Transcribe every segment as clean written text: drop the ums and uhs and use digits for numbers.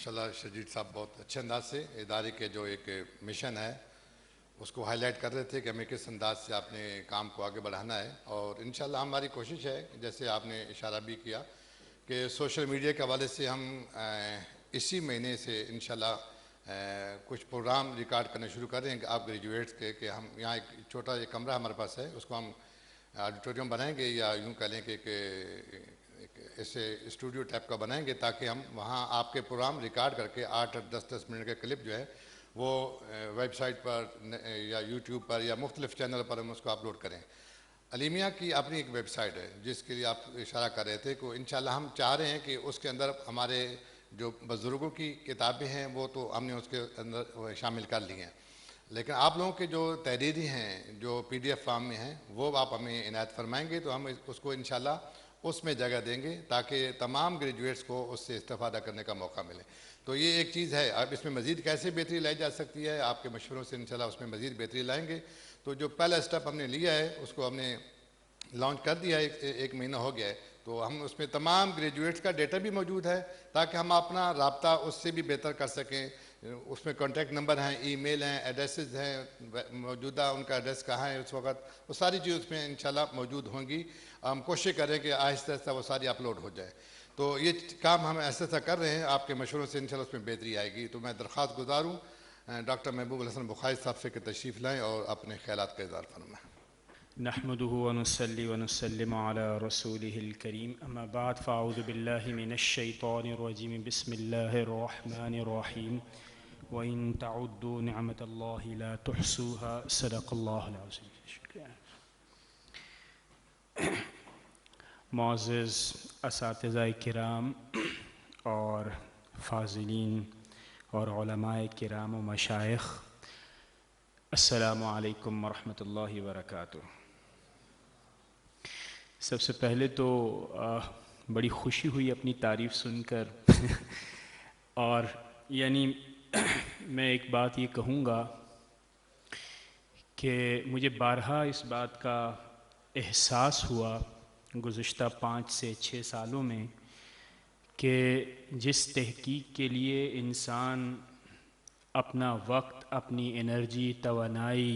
ماشاءاللہ شجید صاحب بہت اچھے انداز سے ادارے کے جو ایک مشن ہے اس کو ہائی لائٹ کر رہے تھے کہ ہمیں کس انداز سے آپ نے کام کو آگے بڑھانا ہے، اور انشاءاللہ ہماری کوشش ہے جیسے آپ نے اشارہ بھی کیا کہ سوشل میڈیا کے حوالے سے ہم اسی مہینے سے انشاءاللہ کچھ پروگرام ریکارڈ کرنا شروع کر رہے ہیں کہ آپ گریجویٹس کے کہ ہم یہاں ایک چھوٹا ایک کمرہ ہمارے پاس ہے، اس کو ہم آڈیٹوریم بنائیں گے یا یوں کہہ لیں کہ ایسے اسٹوڈیو ٹائپ کا بنائیں گے تاکہ ہم وہاں آپ کے پروگرام ریکارڈ کر کے 8-10 منٹ کے کلپ جو ہے وہ ویب سائٹ پر یا یوٹیوب پر یا مختلف چینل پر ہم اس کو اپلوڈ کریں۔ علیمیہ کی اپنی ایک ویب سائٹ ہے جس کے لیے آپ اشارہ کر رہے تھے کہ انشاءاللہ ہم چاہ رہے ہیں کہ اس کے اندر ہمارے جو بزرگوں کی کتابیں ہیں وہ تو ہم نے اس کے اندر شامل کر لی ہیں، لیکن آپ لوگوں کے جو تحریری ہیں جو PDF فارم میں ہیں وہ آپ ہمیں عنایت فرمائیں گے تو ہم اس کو انشاءاللہ اس میں جگہ دیں گے تاکہ تمام گریجویٹس کو اس سے استفادہ کرنے کا موقع ملے۔ تو یہ ایک چیز ہے، اب اس میں مزید کیسے بہتری لائی جا سکتی ہے، آپ کے مشوروں سے انشاءاللہ اس میں مزید بہتری لائیں گے۔ تو جو پہلا سٹیپ ہم نے لیا ہے اس کو ہم نے لانچ کر دیا ہے، ایک مہینہ ہو گیا ہے، تو ہم اس میں تمام گریجویٹس کا ڈیٹا بھی موجود ہے تاکہ ہم اپنا رابطہ اس سے بھی بہتر کر سکیں۔ اس میں کانٹیکٹ نمبر ہیں، ای میل ہیں، ایڈریسز ہیں، موجودہ ان کا ایڈریس کہاں ہے اس وقت، وہ ساری چیز اس میں انشاءاللہ موجود ہوں گی۔ ہم کوشش کریں کہ آہستہ آہستہ وہ ساری اپلوڈ ہو جائے۔ تو یہ کام ہم ایسا ایسا کر رہے ہیں، آپ کے مشوروں سے انشاءاللہ اس میں بہتری آئے گی۔ تو میں درخواست گزار ہوں ڈاکٹر محبوب الحسن بخاری صاحب سے کہ تشریف لائیں اور اپنے خیالات کا اظہار فرمائیں۔ نحمده ونصلي ونسلم على رسوله الكريم اما بعد فاعوذ بالله من الشيطان الرجيم بسم الله الرحمن الرحيم وإن تعدوا نعمة الله لا تحصوها صدق الله العظيم۔ معزز اساتذہ کرام اور فاضلین اور علماء کرام و مشائخ، السلام علیکم ورحمۃ اللہ وبرکاتہ۔ سب سے پہلے تو بڑی خوشی ہوئی اپنی تعریف سن کر اور یعنی میں ایک بات یہ کہوں گا کہ مجھے بارہا اس بات کا احساس ہوا گزشتہ 5 سے 6 سالوں میں کہ جس تحقیق کے لیے انسان اپنا وقت، اپنی انرجی، توانائی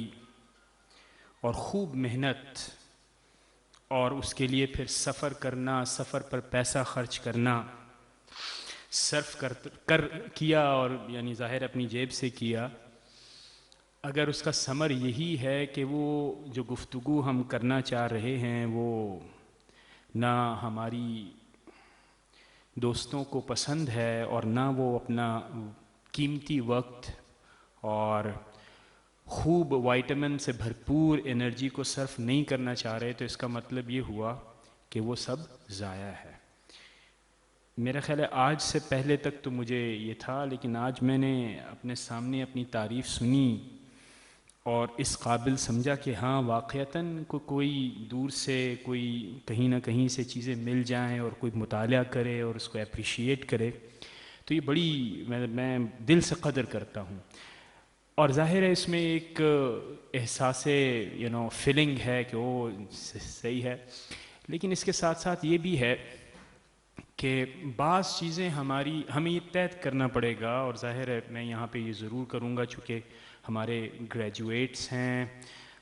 اور خوب محنت اور اس کے لیے پھر سفر کرنا، سفر پر پیسہ خرچ کرنا صرف کیا اور یعنی ظاہر اپنی جیب سے کیا، اگر اس کا ثمر یہی ہے کہ وہ جو گفتگو ہم کرنا چاہ رہے ہیں وہ نہ ہماری دوستوں کو پسند ہے اور نہ وہ اپنا قیمتی وقت اور خوب وائٹامن سے بھرپور انرجی کو صرف نہیں کرنا چاہ رہے، تو اس کا مطلب یہ ہوا کہ وہ سب ضائع ہے۔ میرا خیال ہے آج سے پہلے تک تو مجھے یہ تھا، لیکن آج میں نے اپنے سامنے اپنی تعریف سنی اور اس قابل سمجھا کہ ہاں واقعتاً کوئی دور سے کوئی کہیں نہ کہیں سے چیزیں مل جائیں اور کوئی مطالعہ کرے اور اس کو اپریشیٹ کرے، تو یہ بڑی میں دل سے قدر کرتا ہوں۔ اور ظاہر ہے اس میں ایک احساس فیلنگ ہے کہ وہ صحیح ہے، لیکن اس کے ساتھ ساتھ یہ بھی ہے کہ بعض چیزیں ہمیں یہ طے کرنا پڑے گا، اور ظاہر ہے میں یہاں پہ یہ ضرور کروں گا چونکہ ہمارے گریجویٹس ہیں،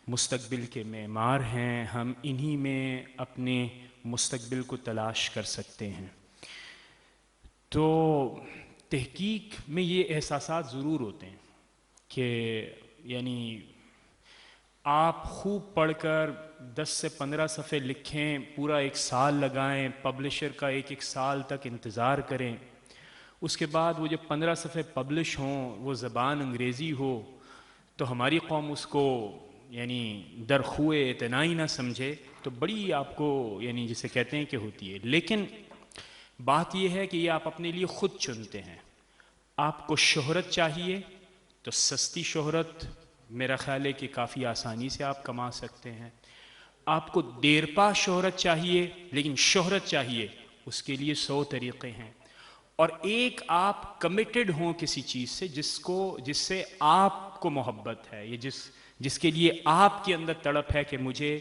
مستقبل کے معمار ہیں، ہم انہی میں اپنے مستقبل کو تلاش کر سکتے ہیں۔ تو تحقیق میں یہ احساسات ضرور ہوتے ہیں کہ یعنی آپ خوب پڑھ کر 10 سے 15 صفحے لکھیں، پورا 1 سال لگائیں، پبلشر کا 1 سال تک انتظار کریں، اس کے بعد وہ جب 15 صفحے پبلش ہوں، وہ زبان انگریزی ہو، تو ہماری قوم اس کو یعنی درخوئے اعتنائی نہ سمجھے، تو بڑی آپ کو یعنی جسے کہتے ہیں کہ ہوتی ہے۔ لیکن بات یہ ہے کہ یہ آپ اپنے لیے خود چنتے ہیں۔ آپ کو شہرت چاہیے تو سستی شہرت میرا خیال ہے کہ کافی آسانی سے آپ کما سکتے ہیں۔ آپ کو دیرپا شہرت چاہیے، لیکن شہرت چاہیے اس کے لیے 100 طریقے ہیں۔ اور ایک آپ کمیٹڈ ہوں کسی چیز سے جس سے آپ کو محبت ہے، یہ جس کے لیے آپ کے اندر تڑپ ہے کہ مجھے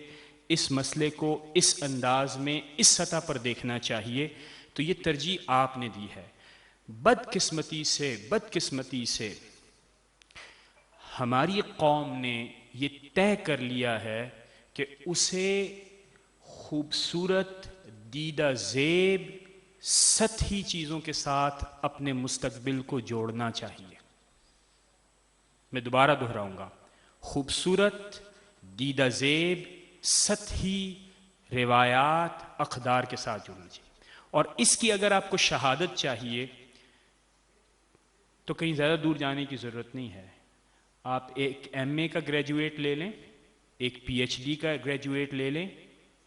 اس مسئلے کو اس انداز میں اس سطح پر دیکھنا چاہیے، تو یہ ترجیح آپ نے دی ہے۔ بدقسمتی سے ہماری قوم نے یہ طے کر لیا ہے کہ اسے خوبصورت، دیدہ زیب، سطحی چیزوں کے ساتھ اپنے مستقبل کو جوڑنا چاہیے۔ میں دوبارہ دہراؤں گا، خوبصورت، دیدہ زیب، سطحی روایات، اقدار کے ساتھ جڑنا چاہیے۔ اور اس کی اگر آپ کو شہادت چاہیے تو کہیں زیادہ دور جانے کی ضرورت نہیں ہے۔ آپ ایک ایم اے کا گریجویٹ لے لیں، ایک پی ایچ ڈی کا گریجویٹ لے لیں،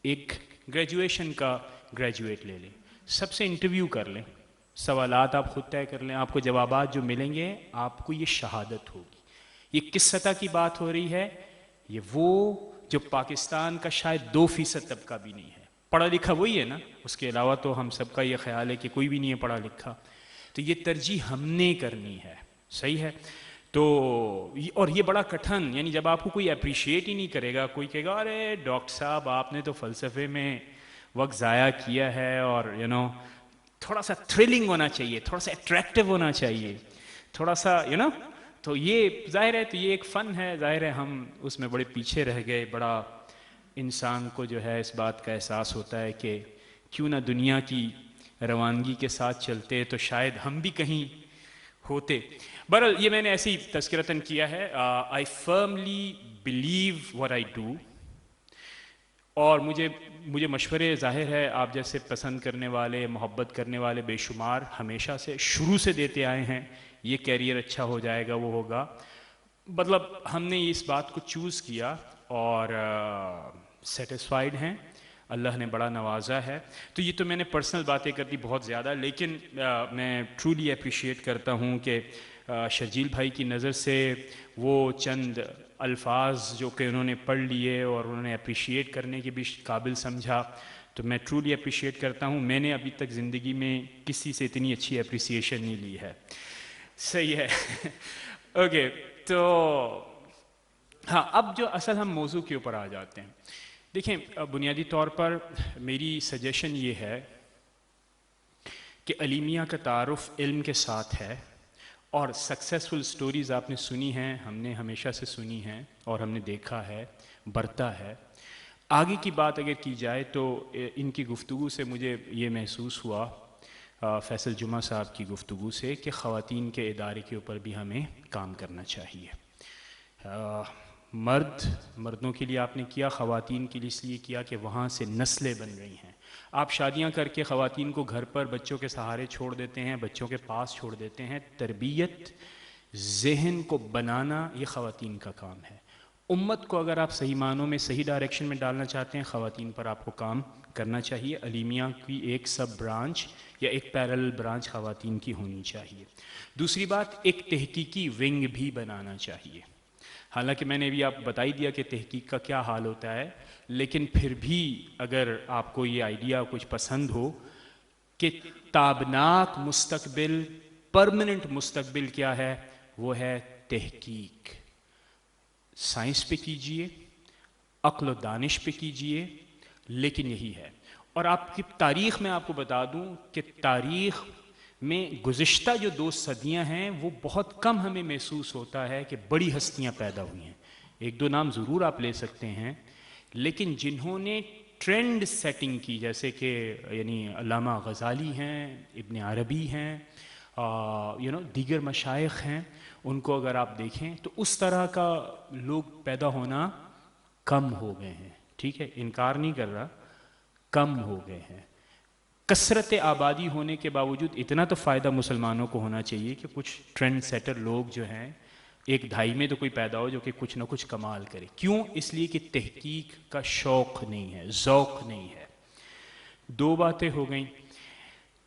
ایک گریجویشن کا گریجویٹ لے لیں، سب سے انٹرویو کر لیں، سوالات آپ خود طے کر لیں، آپ کو جوابات جو ملیں گے آپ کو یہ شہادت ہوگی۔ یہ کس سطح کی بات ہو رہی ہے؟ یہ وہ جو پاکستان کا شاید 2% طبقہ بھی نہیں ہے، پڑھا لکھا وہی ہے نا، اس کے علاوہ تو ہم سب کا یہ خیال ہے کہ کوئی بھی نہیں ہے پڑھا لکھا، تو یہ ترجیح ہم نے کرنی ہے، صحیح ہے؟ تو اور یہ بڑا کٹھن، یعنی جب آپ کو کوئی اپریشیٹ ہی نہیں کرے گا، کوئی کہے گا ارے ڈاکٹر صاحب آپ نے تو فلسفے میں وقت ضائع کیا ہے، اور تھوڑا سا تھرلنگ ہونا چاہیے، تھوڑا سا اٹریکٹیو ہونا چاہیے، تھوڑا سا تو یہ ظاہر ہے، تو یہ ایک فن ہے، ظاہر ہے ہم اس میں بڑے پیچھے رہ گئے۔ بڑا انسان کو جو ہے اس بات کا احساس ہوتا ہے کہ کیوں نہ دنیا کی روانگی کے ساتھ چلتے تو شاید ہم بھی کہیں ہوتے۔ بہرحال یہ میں نے ایسے ہی تذکرتاً کیا ہے۔ I firmly believe what I do، اور مجھے مشورے ظاہر ہے آپ جیسے پسند کرنے والے، محبت کرنے والے بے شمار ہمیشہ سے شروع سے دیتے آئے ہیں، یہ کیریئر اچھا ہو جائے گا، وہ ہوگا، مطلب ہم نے اس بات کو چوز کیا اور سیٹسفائیڈ ہیں، اللہ نے بڑا نوازا ہے۔ تو یہ تو میں نے پرسنل باتیں کر دی بہت زیادہ، لیکن میں ٹرولی اپریشیٹ کرتا ہوں کہ شرجیل بھائی کی نظر سے وہ چند الفاظ جو کہ انہوں نے پڑھ لیے اور انہوں نے اپریشیٹ کرنے کے بھی قابل سمجھا، تو میں ٹرولی اپریشیٹ کرتا ہوں۔ میں نے ابھی تک زندگی میں کسی سے اتنی اچھی اپریسیشن نہیں لی ہے، صحیح ہے۔ اوکے، تو ہاں، اب جو اصل ہم موضوع کے اوپر آ جاتے ہیں۔ دیکھیں، بنیادی طور پر میری سجیشن یہ ہے کہ علیمیہ کا تعارف علم کے ساتھ ہے، اور سکسیسفل سٹوریز آپ نے سنی ہیں، ہم نے ہمیشہ سے سنی ہیں اور ہم نے دیکھا ہے، برتا ہے۔ آگے کی بات اگر کی جائے تو ان کی گفتگو سے مجھے یہ محسوس ہوا، فیصل جمعہ صاحب کی گفتگو سے، کہ خواتین کے ادارے کے اوپر بھی ہمیں کام کرنا چاہیے۔ مردوں کے لیے آپ نے کیا، خواتین کے لیے اس لیے کیا کہ وہاں سے نسلیں بن رہی ہیں۔ آپ شادیاں کر کے خواتین کو گھر پر بچوں کے سہارے چھوڑ دیتے ہیں، بچوں کے پاس چھوڑ دیتے ہیں۔ تربیت، ذہن کو بنانا، یہ خواتین کا کام ہے۔ امت کو اگر آپ صحیح معنوں میں صحیح ڈائریکشن میں ڈالنا چاہتے ہیں، خواتین پر آپ کو کام کرنا چاہیے۔ علیمیہ کی ایک سب برانچ یا ایک پیرل برانچ خواتین کی ہونی چاہیے۔ دوسری بات، ایک تحقیقی ونگ بھی بنانا چاہیے۔ حالانکہ میں نے بھی آپ بتا ہی دیا کہ تحقیق کا کیا حال ہوتا ہے، لیکن پھر بھی اگر آپ کو یہ آئیڈیا کچھ پسند ہو کہ تابناک مستقبل، پرماننٹ مستقبل کیا ہے، وہ ہے تحقیق۔ سائنس پہ کیجئے، عقل و دانش پہ کیجئے، لیکن یہی ہے۔ اور آپ کی تاریخ میں آپ کو بتا دوں کہ تاریخ میں گزشتہ جو 2 صدیاں ہیں وہ بہت کم ہمیں محسوس ہوتا ہے کہ بڑی ہستیاں پیدا ہوئی ہیں۔ 1-2 نام ضرور آپ لے سکتے ہیں، لیکن جنہوں نے ٹرینڈ سیٹنگ کی، جیسے کہ یعنی علامہ غزالی ہیں، ابن عربی ہیں، دیگر مشائخ ہیں، ان کو اگر آپ دیکھیں تو اس طرح کا لوگ پیدا ہونا کم ہو گئے ہیں۔ ٹھیک ہے، انکار نہیں کر رہا، کم ہو گئے ہیں۔ کثرت آبادی ہونے کے باوجود اتنا تو فائدہ مسلمانوں کو ہونا چاہیے کہ کچھ ٹرینڈ سیٹر لوگ جو ہیں 1-2 میں تو کوئی پیدا ہو جو کہ کچھ نہ کچھ کمال کرے۔ کیوں؟ اس لیے کہ تحقیق کا شوق نہیں ہے، ذوق نہیں ہے۔ 2 باتیں ہو گئیں۔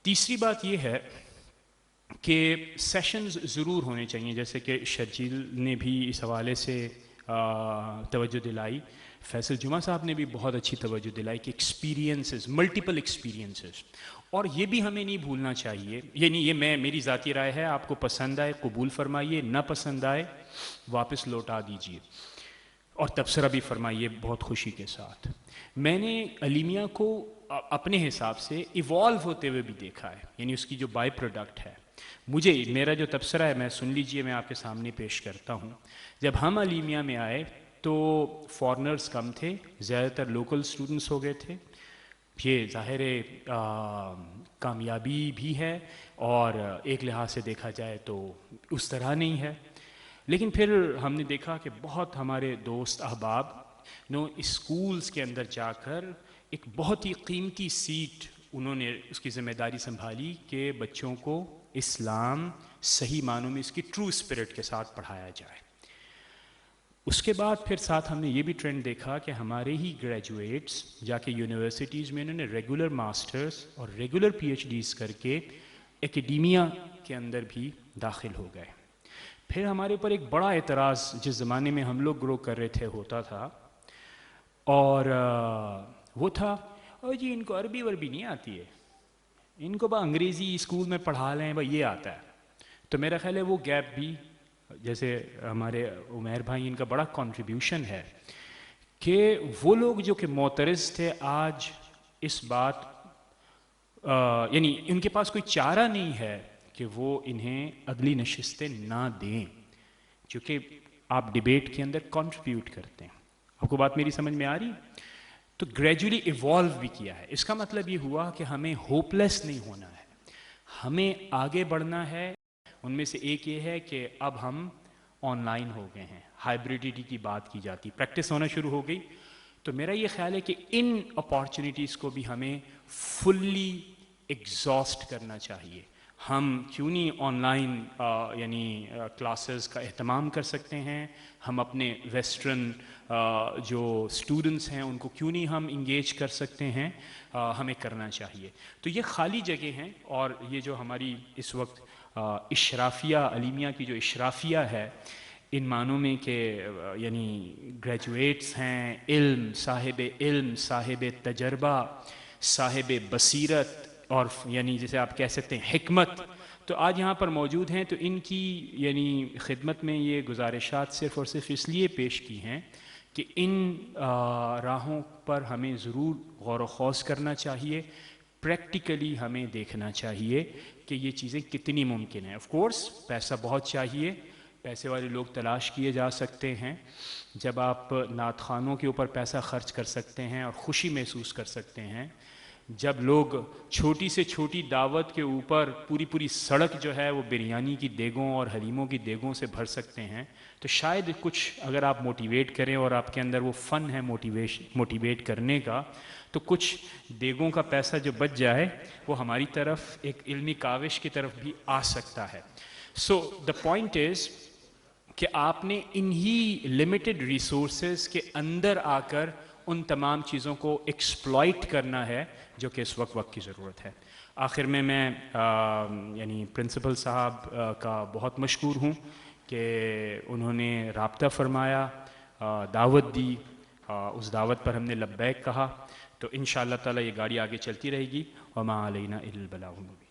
تیسری بات یہ ہے کہ سیشنز ضرور ہونے چاہیے، جیسے کہ شرجیل نے بھی اس حوالے سے توجہ دلائی، فیصل جمعہ صاحب نے بھی بہت اچھی توجہ دلائی کہ ایکسپیرینسز، ملٹیپل ایکسپیرینسز، اور یہ بھی ہمیں نہیں بھولنا چاہیے۔ یعنی یہ میری ذاتی رائے ہے، آپ کو پسند آئے قبول فرمائیے، نہ پسند آئے واپس لوٹا دیجئے، اور تبصرہ بھی فرمائیے بہت خوشی کے ساتھ۔ میں نے علیمیہ کو اپنے حساب سے ایوالو ہوتے ہوئے بھی دیکھا ہے، یعنی اس کی جو بائی پروڈکٹ ہے، مجھے میرا جو تبصرہ ہے میں سن لیجئے، میں آپ کے سامنے پیش کرتا ہوں. جب ہم علیمیہ میں آئے تو فارنرز کم تھے، زیادہ تر لوکل سٹوڈنٹس ہو گئے تھے. یہ ظاہر کامیابی بھی ہے اور ایک لحاظ سے دیکھا جائے تو اس طرح نہیں ہے. لیکن پھر ہم نے دیکھا کہ بہت ہمارے دوست احباب اسکولز کے اندر جا کر ایک بہت ہی قیمتی سیٹ انہوں نے اس کی ذمہ داری سنبھالی کہ بچوں کو اسلام صحیح معنوں میں اس کی ٹرو اسپرٹ کے ساتھ پڑھایا جائے. اس کے بعد پھر ساتھ ہم نے یہ بھی ٹرینڈ دیکھا کہ ہمارے ہی گریجویٹس جا کے یونیورسٹیز میں انہوں نے ریگولر ماسٹرز اور ریگولر پی ایچ ڈیز کر کے ایکیڈیمیا کے اندر بھی داخل ہو گئے. پھر ہمارے اوپر ایک بڑا اعتراض جس زمانے میں ہم لوگ گرو کر رہے تھے ہوتا تھا، اور وہ تھا جی ان کو عربی وربی نہیں آتی ہے، ان کو انگریزی اسکول میں پڑھا لیں یہ آتا ہے. تو میرا خیال ہے وہ گیپ بھی، جیسے ہمارے عمیر بھائی ان کا بڑا کنٹریبیوشن ہے کہ وہ لوگ جو کہ معترض تھے آج اس بات یعنی ان کے پاس کوئی چارہ نہیں ہے کہ وہ انہیں اگلی نشستیں نہ دیں، چونکہ آپ ڈیبیٹ کے اندر کنٹریبیوٹ کرتے ہیں. آپ کو بات میری سمجھ میں آ رہی؟ تو گریجولی ایوالو بھی کیا ہے. اس کا مطلب یہ ہوا کہ ہمیں ہوپ لیس نہیں ہونا ہے، ہمیں آگے بڑھنا ہے. ان میں سے ایک یہ ہے کہ اب ہم آن لائن ہو گئے ہیں، ہائبریڈیٹی کی بات کی جاتی، پریکٹس ہونا شروع ہو گئی. تو میرا یہ خیال ہے کہ ان اپارچونیٹیز کو بھی ہمیں فلی ایگزاسٹ کرنا چاہیے. ہم کیوں نہیں آن لائن یعنی کلاسز کا اہتمام کر سکتے ہیں، ہم اپنے ویسٹرن جو اسٹوڈنٹس ہیں ان کو کیوں نہیں ہم انگیج کر سکتے ہیں، ہمیں کرنا چاہیے. تو یہ خالی جگہ ہیں، اور یہ جو ہماری اس وقت اشرافیہ علیمیہ کی جو اشرافیہ ہے ان معنوں میں کہ یعنی گریجویٹس ہیں، علم صاحب تجربہ، صاحب بصیرت، اور یعنی جسے آپ کہہ سکتے ہیں حکمت، تو آج یہاں پر موجود ہیں. تو ان کی یعنی خدمت میں یہ گزارشات صرف اور صرف اس لیے پیش کی ہیں کہ ان راہوں پر ہمیں ضرور غور و خوض کرنا چاہیے. پریکٹیکلی ہمیں دیکھنا چاہیے کہ یہ چیزیں کتنی ممکن ہیں. آف کورس پیسہ بہت چاہیے، پیسے والے لوگ تلاش کیے جا سکتے ہیں. جب آپ نعت خوانوں کے اوپر پیسہ خرچ کر سکتے ہیں اور خوشی محسوس کر سکتے ہیں، جب لوگ چھوٹی سے چھوٹی دعوت کے اوپر پوری سڑک جو ہے وہ بریانی کی دیگوں اور حلیموں کی دیگوں سے بھر سکتے ہیں، تو شاید کچھ اگر آپ موٹیویٹ کریں اور آپ کے اندر وہ فن ہے موٹیویٹ کرنے کا، تو کچھ دیگوں کا پیسہ جو بچ جائے وہ ہماری طرف ایک علمی کاوش کی طرف بھی آ سکتا ہے. سو دا پوائنٹ از کہ آپ نے انہی لمیٹڈ ریسورسز کے اندر آ کر ان تمام چیزوں کو ایکسپلائٹ کرنا ہے جو کہ اس وقت کی ضرورت ہے. آخر میں یعنی پرنسپل صاحب کا بہت مشکور ہوں کہ انہوں نے رابطہ فرمایا، دعوت دی، اس دعوت پر ہم نے لبیک کہا. تو انشاءاللہ تعالی یہ گاڑی آگے چلتی رہے گی. وما علینا الا البلاغ المبین.